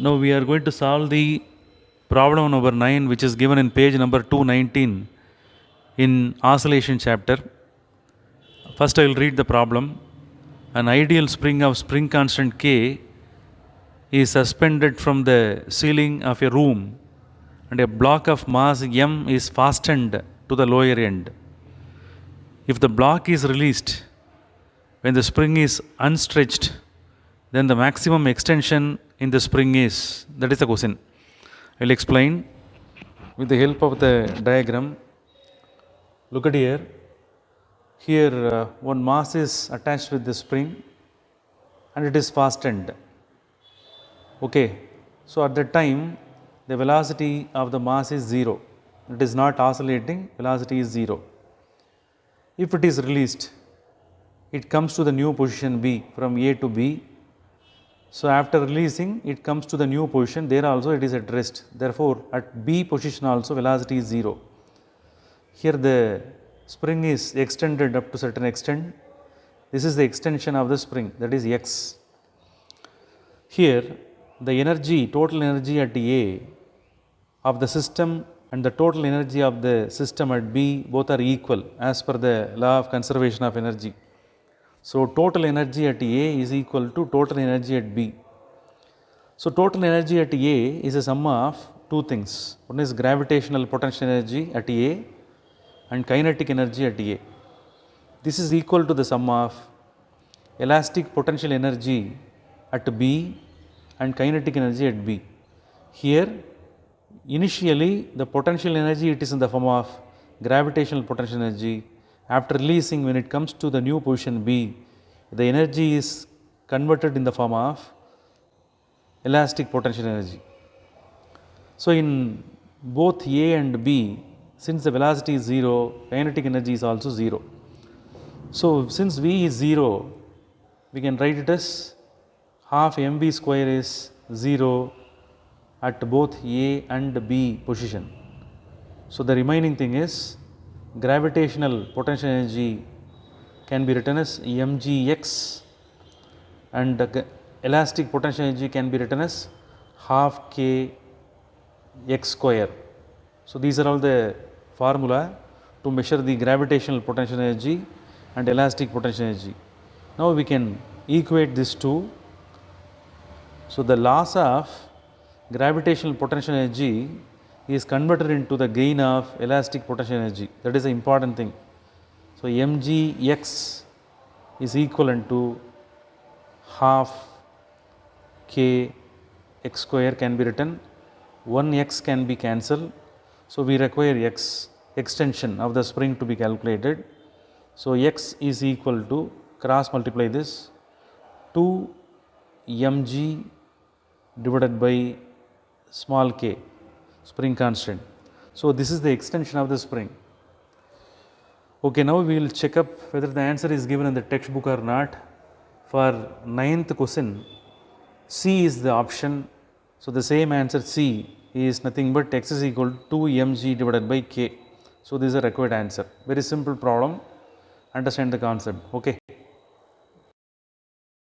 Now we are going to solve the problem number 9, which is given in page number 219 in oscillation chapter. First I will read the problem. An ideal spring of spring constant K is suspended from the ceiling of a room and a block of mass M is fastened to the lower end. If the block is released when the spring is unstretched, then the maximum extension in the spring is, that is the question. I will explain with the help of the diagram. Look at here. Here one mass is attached with the spring and it is fastened. Okay, so at that time the velocity of the mass is 0. It is not oscillating, velocity is 0. If it is released, it comes to the new position B from A to B. So after releasing, it comes to the new position, there also it is at rest. Therefore, at B position also velocity is 0. Here the spring is extended up to certain extent. This is the extension of the spring, that is x. Here the energy, total energy at A of the system and the total energy of the system at B both are equal as per the law of conservation of energy. So total energy at A is equal to total energy at B. So total energy at A is a sum of two things. One is gravitational potential energy at A and kinetic energy at A. This is equal to the sum of elastic potential energy at B and kinetic energy at B. Here initially the potential energy, it is in the form of gravitational potential energy. After releasing, when it comes to the new position B, the energy is converted in the form of elastic potential energy. So in both A and B, since the velocity is 0, kinetic energy is also 0. So since V is 0, we can write it as half mv square is 0 at both A and B position. So the remaining thing is gravitational potential energy can be written as mgx and elastic potential energy can be written as half k x square. So these are all the formula to measure the gravitational potential energy and elastic potential energy. Now we can equate these two. So the loss of gravitational potential energy is converted into the gain of elastic potential energy. That is the important thing. So mgx is equivalent to half k x square can be written, 1x can be cancelled. So we require x extension of the spring to be calculated. So x is equal to, cross multiply this, 2 mg divided by small k, spring constant. So this is the extension of the spring. Okay, now we will check up whether the answer is given in the textbook or not. For 9th question, C is the option. So the same answer C is nothing but x is equal to 2 mg divided by k. So this is a required answer. Very simple problem. Understand the concept. Okay.